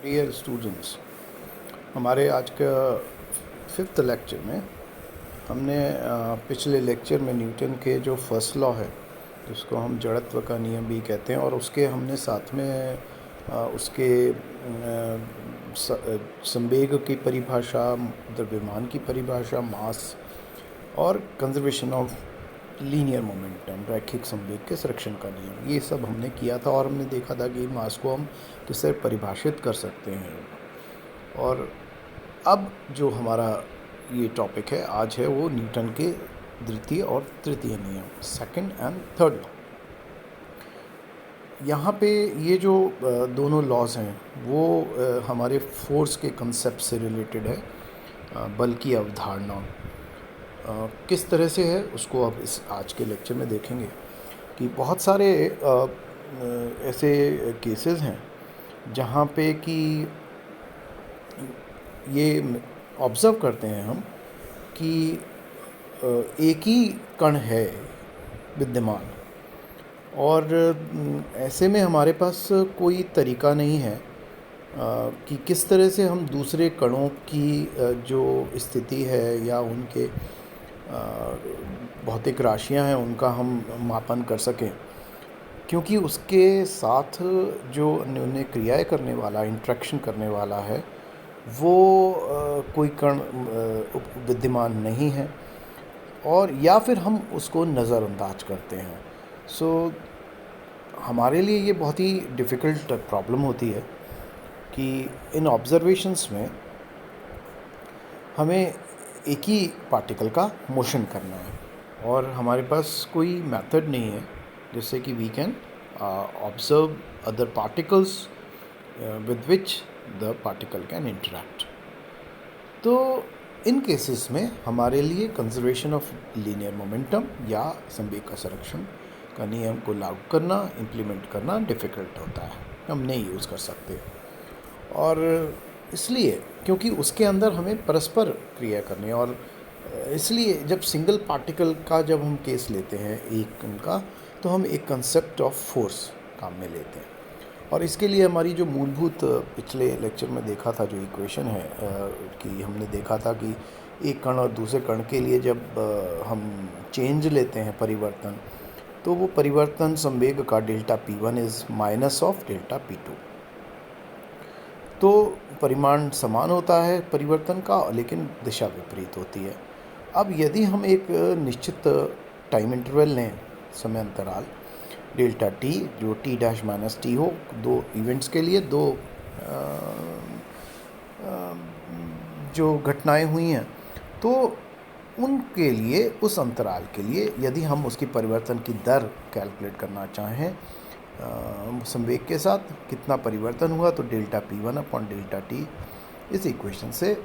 Dear students, हमारे आज का फिफ्थ लेक्चर में हमने पिछले लेक्चर में न्यूटन के जो फर्स्ट लॉ है जिसको हम जड़त्व का नियम भी कहते हैं और उसके हमने साथ में उसके संवेग की परिभाषा, द्रव्यमान की परिभाषा, मास और कंजर्वेशन ऑफ लीनियर मोमेंटम, रैखिक संवेग के संरक्षण का नियम, ये सब हमने किया था और हमने देखा था कि मास को हम किससे परिभाषित कर सकते हैं। और अब जो हमारा ये टॉपिक है आज है वो न्यूटन के द्वितीय और तृतीय नियम, सेकंड एंड थर्ड लॉ। यहाँ पे ये जो दोनों लॉज हैं वो हमारे फोर्स के कंसेप्ट से रिलेटेड है, बल की अवधारणा किस तरह से है उसको अब इस आज के लेक्चर में देखेंगे कि बहुत सारे ऐसे केसेस हैं जहाँ पे कि ये ऑब्ज़र्व करते हैं हम कि एक ही कण है विद्यमान और ऐसे में हमारे पास कोई तरीका नहीं है कि किस तरह से हम दूसरे कणों की जो स्थिति है या उनके भौतिक राशियां हैं उनका हम मापन कर सकें, क्योंकि उसके साथ जो उन्हें क्रियाएं करने वाला, इंट्रैक्शन करने वाला है वो कोई कण विद्यमान नहीं है और या फिर हम उसको नज़रअंदाज करते हैं। सो हमारे लिए ये बहुत ही डिफ़िकल्ट प्रॉब्लम होती है कि इन ऑब्ज़र्वेशंस में हमें एक ही पार्टिकल का मोशन करना है और हमारे पास कोई मेथड नहीं है जिससे कि we can observe other particles with which the particle can interact. तो इन केसेस में हमारे लिए कंजर्वेशन ऑफ लीनियर मोमेंटम या संवेग का संरक्षण का नियम को लागू करना, इम्प्लीमेंट करना डिफ़िकल्ट होता है, हम नहीं यूज़ कर सकते। और इसलिए क्योंकि उसके अंदर हमें परस्पर क्रिया करनी, और इसलिए जब सिंगल पार्टिकल का जब हम केस लेते हैं एक उनका, तो हम एक कंसेप्ट ऑफ फोर्स काम में लेते हैं। और इसके लिए हमारी जो मूलभूत पिछले लेक्चर में देखा था जो इक्वेशन है कि हमने देखा था कि एक कण और दूसरे कण के लिए जब हम चेंज लेते हैं परिवर्तन, तो वो परिवर्तन संवेग का delta P1 is minus of delta P2। तो परिमाण समान होता है परिवर्तन का, लेकिन दिशा विपरीत होती है। अब यदि हम एक निश्चित टाइम इंटरवल लें, समय अंतराल डेल्टा टी, जो टी डैश माइनस टी हो, दो इवेंट्स के लिए दो जो घटनाएं हुई हैं, तो उनके लिए उस अंतराल के लिए यदि हम उसकी परिवर्तन की दर कैलकुलेट करना चाहें संवेग के साथ कितना परिवर्तन हुआ, तो delta P1 upon delta T इस इक्वेशन से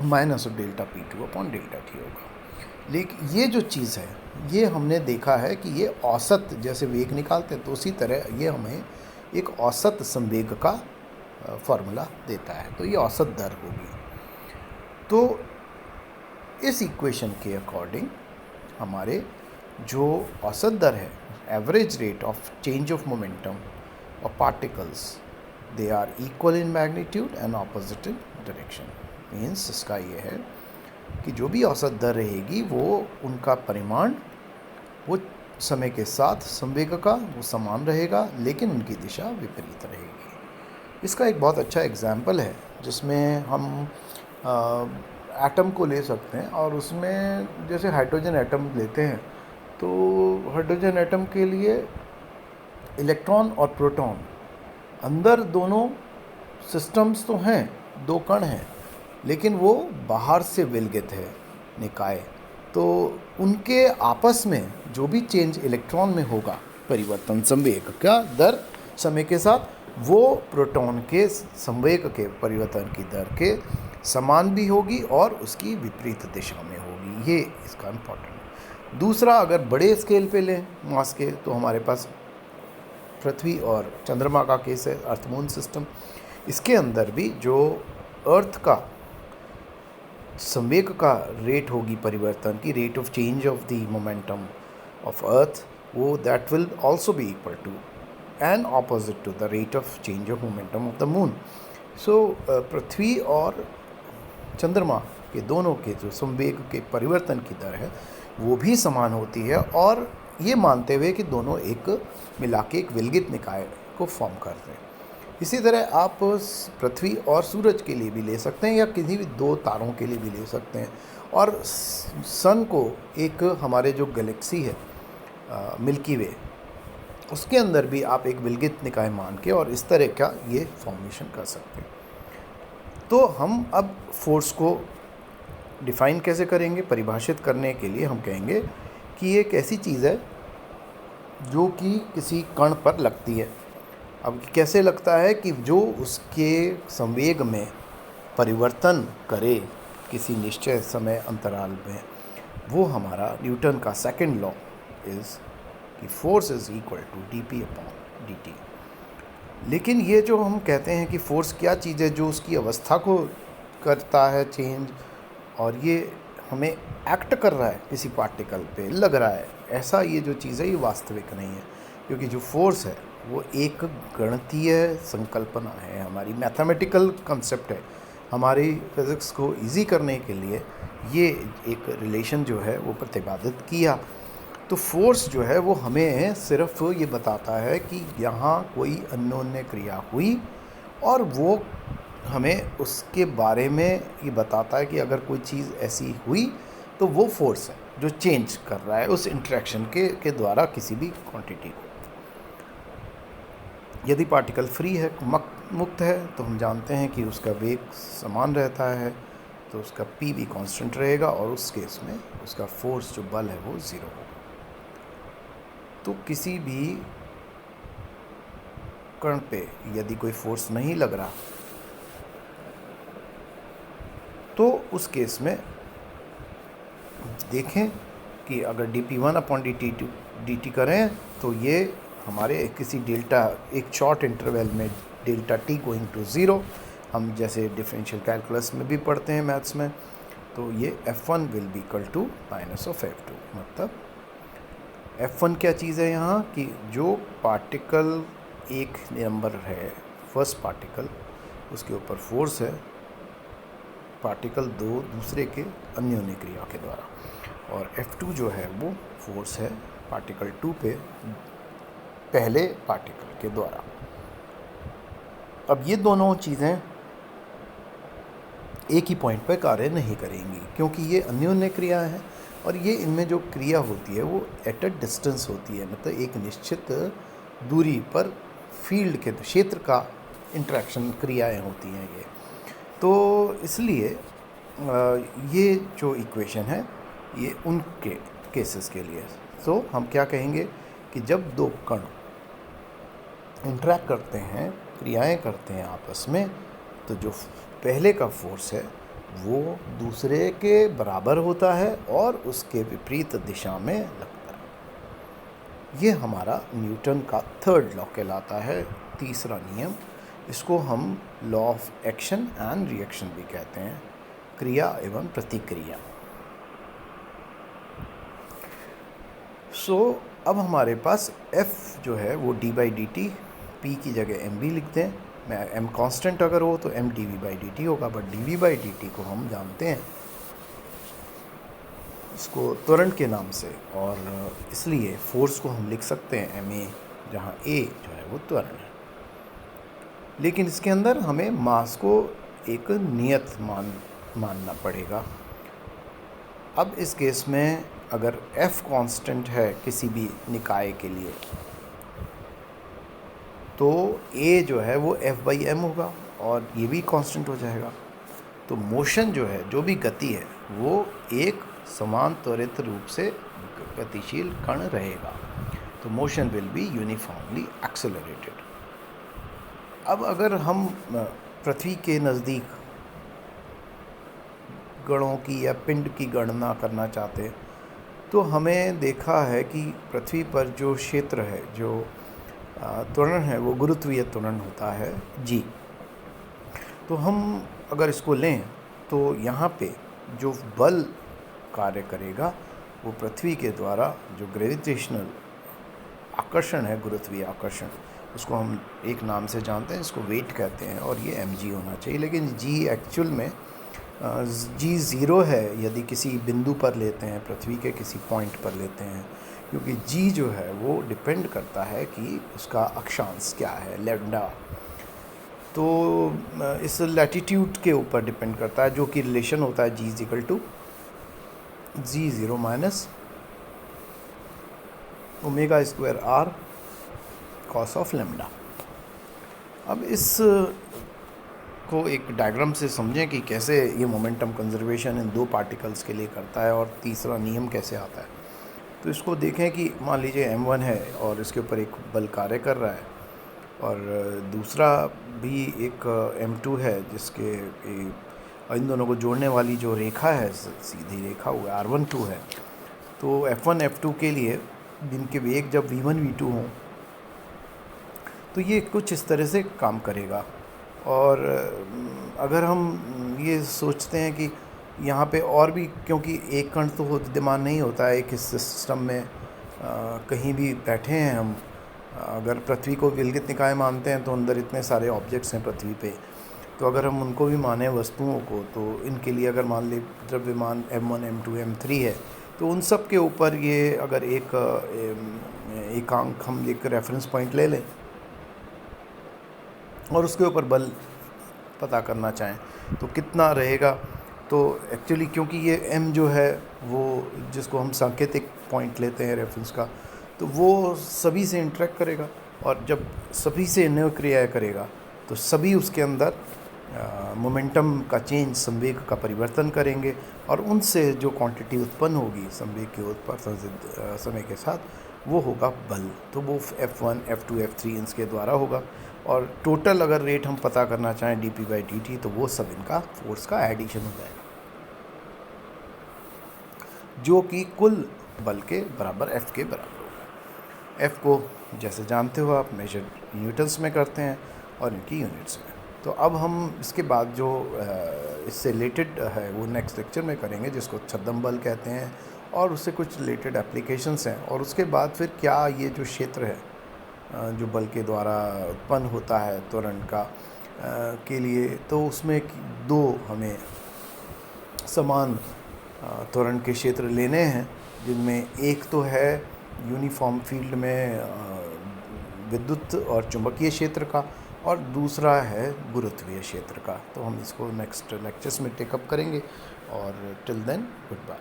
minus of delta P2 upon delta T होगा। लेकिन ये जो चीज़ है ये हमने देखा है कि ये औसत, जैसे वेग निकालते हैं तो उसी तरह ये हमें एक औसत संवेग का फॉर्मूला देता है, तो ये औसत दर होगी। तो इस इक्वेशन के अकॉर्डिंग हमारे जो औसत दर है, average rate of change of momentum of particles, they are equal in magnitude and opposite in direction. Means इसका ये है कि जो भी औसत दर रहेगी वो उनका परिमाण वो समय के साथ संवेग का वो समान रहेगा, लेकिन उनकी दिशा विपरीत रहेगी। इसका एक बहुत अच्छा एग्जाम्पल है जिसमें हम एटम को ले सकते हैं और उसमें जैसे हाइड्रोजन एटम लेते हैं, तो हाइड्रोजन एटम के लिए इलेक्ट्रॉन और प्रोटॉन अंदर दोनों सिस्टम्स तो हैं, दो कण हैं, लेकिन वो बाहर से विलगित है निकाय। तो उनके आपस में जो भी चेंज इलेक्ट्रॉन में होगा, परिवर्तन संवेग का दर समय के साथ, वो प्रोटॉन के संवेग के परिवर्तन की दर के समान भी होगी और उसकी विपरीत दिशा में होगी। ये इसका इम्पोर्टेंट। दूसरा, अगर बड़े स्केल पे लें मास के, तो हमारे पास पृथ्वी और चंद्रमा का केस है, अर्थ मून सिस्टम। इसके अंदर भी जो अर्थ का संवेग का रेट होगी परिवर्तन की, rate of change of the momentum of earth, वो that will also be equal to and opposite to the rate of change of momentum of the moon. So पृथ्वी और चंद्रमा के दोनों के जो संवेग के परिवर्तन की दर है वो भी समान होती है, और ये मानते हुए कि दोनों एक मिला के एक विलगित निकाय को फॉर्म करते हैं। इसी तरह आप पृथ्वी और सूरज के लिए भी ले सकते हैं, या किसी भी दो तारों के लिए भी ले सकते हैं, और सन को एक हमारे जो गैलेक्सी है मिल्की वे, उसके अंदर भी आप एक विलगित निकाय मान के और इस तरह का ये फॉर्मेशन कर सकते हैं। तो हम अब फोर्स को डिफ़ाइन कैसे करेंगे? परिभाषित करने के लिए हम कहेंगे कि ये एक ऐसी चीज़ है जो कि किसी कण पर लगती है। अब कैसे लगता है? कि जो उसके संवेग में परिवर्तन करे किसी निश्चय समय अंतराल में, वो हमारा न्यूटन का सेकंड लॉ इज़ कि force is equal to dp upon dt। लेकिन ये जो हम कहते हैं कि फोर्स क्या चीज़ है, जो उसकी अवस्था को करता है चेंज, और ये हमें एक्ट कर रहा है किसी पार्टिकल पे, लग रहा है, ऐसा ये जो चीज़ है ये वास्तविक नहीं है। क्योंकि जो फोर्स है वो एक गणितीय संकल्पना है, हमारी मैथमेटिकल कंसेप्ट है। हमारी फिज़िक्स को इजी करने के लिए ये एक रिलेशन जो है वो प्रतिपादित किया। तो फोर्स जो है वो हमें सिर्फ ये बताता है कि यहाँ कोई अन्योन्य क्रिया हुई, और वो हमें उसके बारे में ये बताता है कि अगर कोई चीज़ ऐसी हुई तो वो फोर्स है जो चेंज कर रहा है उस इंटरेक्शन के द्वारा किसी भी क्वांटिटी को। यदि पार्टिकल फ्री है, मुक्त है, तो हम जानते हैं कि उसका वेग समान रहता है, तो उसका p भी कांस्टेंट रहेगा, और उस केस में उसका फोर्स जो बल है वो ज़ीरो होगा। तो किसी भी कण पे यदि कोई फोर्स नहीं लग रहा, तो उस केस में देखें कि अगर dp1 अपॉन dt करें तो ये हमारे किसी डेल्टा, एक शॉर्ट इंटरवल में delta t going to zero, हम जैसे डिफरेंशियल कैलकुलस में भी पढ़ते हैं मैथ्स में, तो ये f1 will be equal to minus of f2। मतलब f1 क्या चीज़ है यहाँ, कि जो पार्टिकल एक नंबर है, फर्स्ट पार्टिकल, उसके ऊपर फोर्स है पार्टिकल दो दूसरे के अन्योन्य क्रिया के द्वारा, और f2 जो है वो फोर्स है पार्टिकल 2 पे पहले पार्टिकल के द्वारा। अब ये दोनों चीज़ें एक ही पॉइंट पर कार्य नहीं करेंगी, क्योंकि ये अन्योन्य क्रिया है, और ये इनमें जो क्रिया होती है वो एट अ डिस्टेंस होती है, मतलब एक निश्चित दूरी पर फील्ड के क्षेत्र का इंटरेक्शन क्रियाएं होती हैं ये। तो इसलिए ये जो इक्वेशन है ये उनके केसेस के लिए। तो हम क्या कहेंगे कि जब दो कण इंटरैक्ट करते हैं, क्रियाएं करते हैं आपस में, तो जो पहले का फोर्स है वो दूसरे के बराबर होता है और उसके विपरीत दिशा में लगता है। ये हमारा न्यूटन का थर्ड लॉ कहलाता है, तीसरा नियम। इसको हम law of action and reaction भी कहते हैं, क्रिया एवं प्रतिक्रिया। अब हमारे पास f जो है वो d/dt, p की जगह m भी लिखते हैं, मैं m कांस्टेंट अगर हो तो m dv/dt होगा, बट dv/dt को हम जानते हैं इसको त्वरण के नाम से, और इसलिए फोर्स को हम लिख सकते हैं ma, जहाँ a जो है वो त्वरण है। लेकिन इसके अंदर हमें मास को एक नियत मानना पड़ेगा। अब इस केस में अगर f कांस्टेंट है किसी भी निकाय के लिए, तो a जो है वो f/m होगा, और ये भी कांस्टेंट हो जाएगा। तो मोशन जो है, जो भी गति है, वो एक समान त्वरित रूप से गतिशील कण रहेगा। तो motion will be uniformly accelerated. अब अगर हम पृथ्वी के नज़दीक गणों की या पिंड की गणना करना चाहते हैं, तो हमें देखा है कि पृथ्वी पर जो क्षेत्र है, जो त्वरण है, वो गुरुत्वीय त्वरण होता है g। तो हम अगर इसको लें तो यहाँ पे जो बल कार्य करेगा वो पृथ्वी के द्वारा जो ग्रेविटेशनल आकर्षण है, गुरुत्वीय आकर्षण, उसको हम एक नाम से जानते हैं, इसको वेट कहते हैं, और ये mg होना चाहिए। लेकिन g एक्चुअल में g ज़ीरो है यदि किसी बिंदु पर लेते हैं, पृथ्वी के किसी पॉइंट पर लेते हैं, क्योंकि g जो है वो डिपेंड करता है कि उसका अक्षांश क्या है, लैम्डा। तो इस लैटिट्यूड के ऊपर डिपेंड करता है, जो कि रिलेशन होता है g equal to g0 minus omega square r cos of lambda. अब इस को एक डायग्राम से समझें कि कैसे ये मोमेंटम कंजर्वेशन इन दो पार्टिकल्स के लिए करता है और तीसरा नियम कैसे आता है। तो इसको देखें कि मान लीजिए m1 है और इसके ऊपर एक बल कार्य कर रहा है, और दूसरा भी एक m2 है जिसके इन दोनों को जोड़ने वाली जो रेखा है सीधी रेखा हुआ r12 है। तो f1 f2 के लिए इनके वेग जब v1 v2 हों तो ये कुछ इस तरह से काम करेगा। और अगर हम ये सोचते हैं कि यहाँ पे और भी, क्योंकि एक कण तो विद्यमान नहीं होता है एक इस सिस्टम में, कहीं भी बैठे हैं हम, अगर पृथ्वी को विलगित निकाय मानते हैं तो अंदर इतने सारे ऑब्जेक्ट्स हैं पृथ्वी पे, तो अगर हम उनको भी माने वस्तुओं को, तो इनके लिए अगर मान ले द्रव्यमान m1 m2 m3 है, तो उन सब के ऊपर ये अगर एक एकांक हम एक रेफरेंस पॉइंट ले लें और उसके ऊपर बल पता करना चाहें तो कितना रहेगा। तो एक्चुअली क्योंकि ये m जो है वो जिसको हम सांकेतिक पॉइंट लेते हैं रेफरेंस का, तो वो सभी से इंटरेक्ट करेगा, और जब सभी से नए क्रियाएँ करेगा तो सभी उसके अंदर मोमेंटम का चेंज, संवेग का परिवर्तन करेंगे, और उनसे जो क्वांटिटी उत्पन्न होगी संवेग के उत्पन्न समय के साथ, वो होगा बल। तो वो F1 F2 F3 इसके द्वारा होगा, और टोटल अगर रेट हम पता करना चाहें dp/dt, तो वो सब इनका फोर्स का एडिशन हो जाएगा, जो कि कुल बल के बराबर F के बराबर होगा। F को जैसे जानते हो आप मेजर न्यूटन्स में करते हैं और इनकी यूनिट्स में। तो अब हम इसके बाद जो इससे रिलेटेड है वो नेक्स्ट लेक्चर में करेंगे, जिसको छद्म बल कहते हैं, और उससे कुछ रिलेटेड एप्लीकेशंस हैं। और उसके बाद फिर क्या ये जो क्षेत्र है जो बल के द्वारा उत्पन्न होता है त्वरण का के लिए, तो उसमें दो हमें समान त्वरण के क्षेत्र लेने हैं, जिनमें एक तो है यूनिफॉर्म फील्ड में विद्युत और चुंबकीय क्षेत्र का, और दूसरा है गुरुत्वीय क्षेत्र का। तो हम इसको नेक्स्ट लेक्चर्स में टेकअप करेंगे, और टिल देन गुड बाय।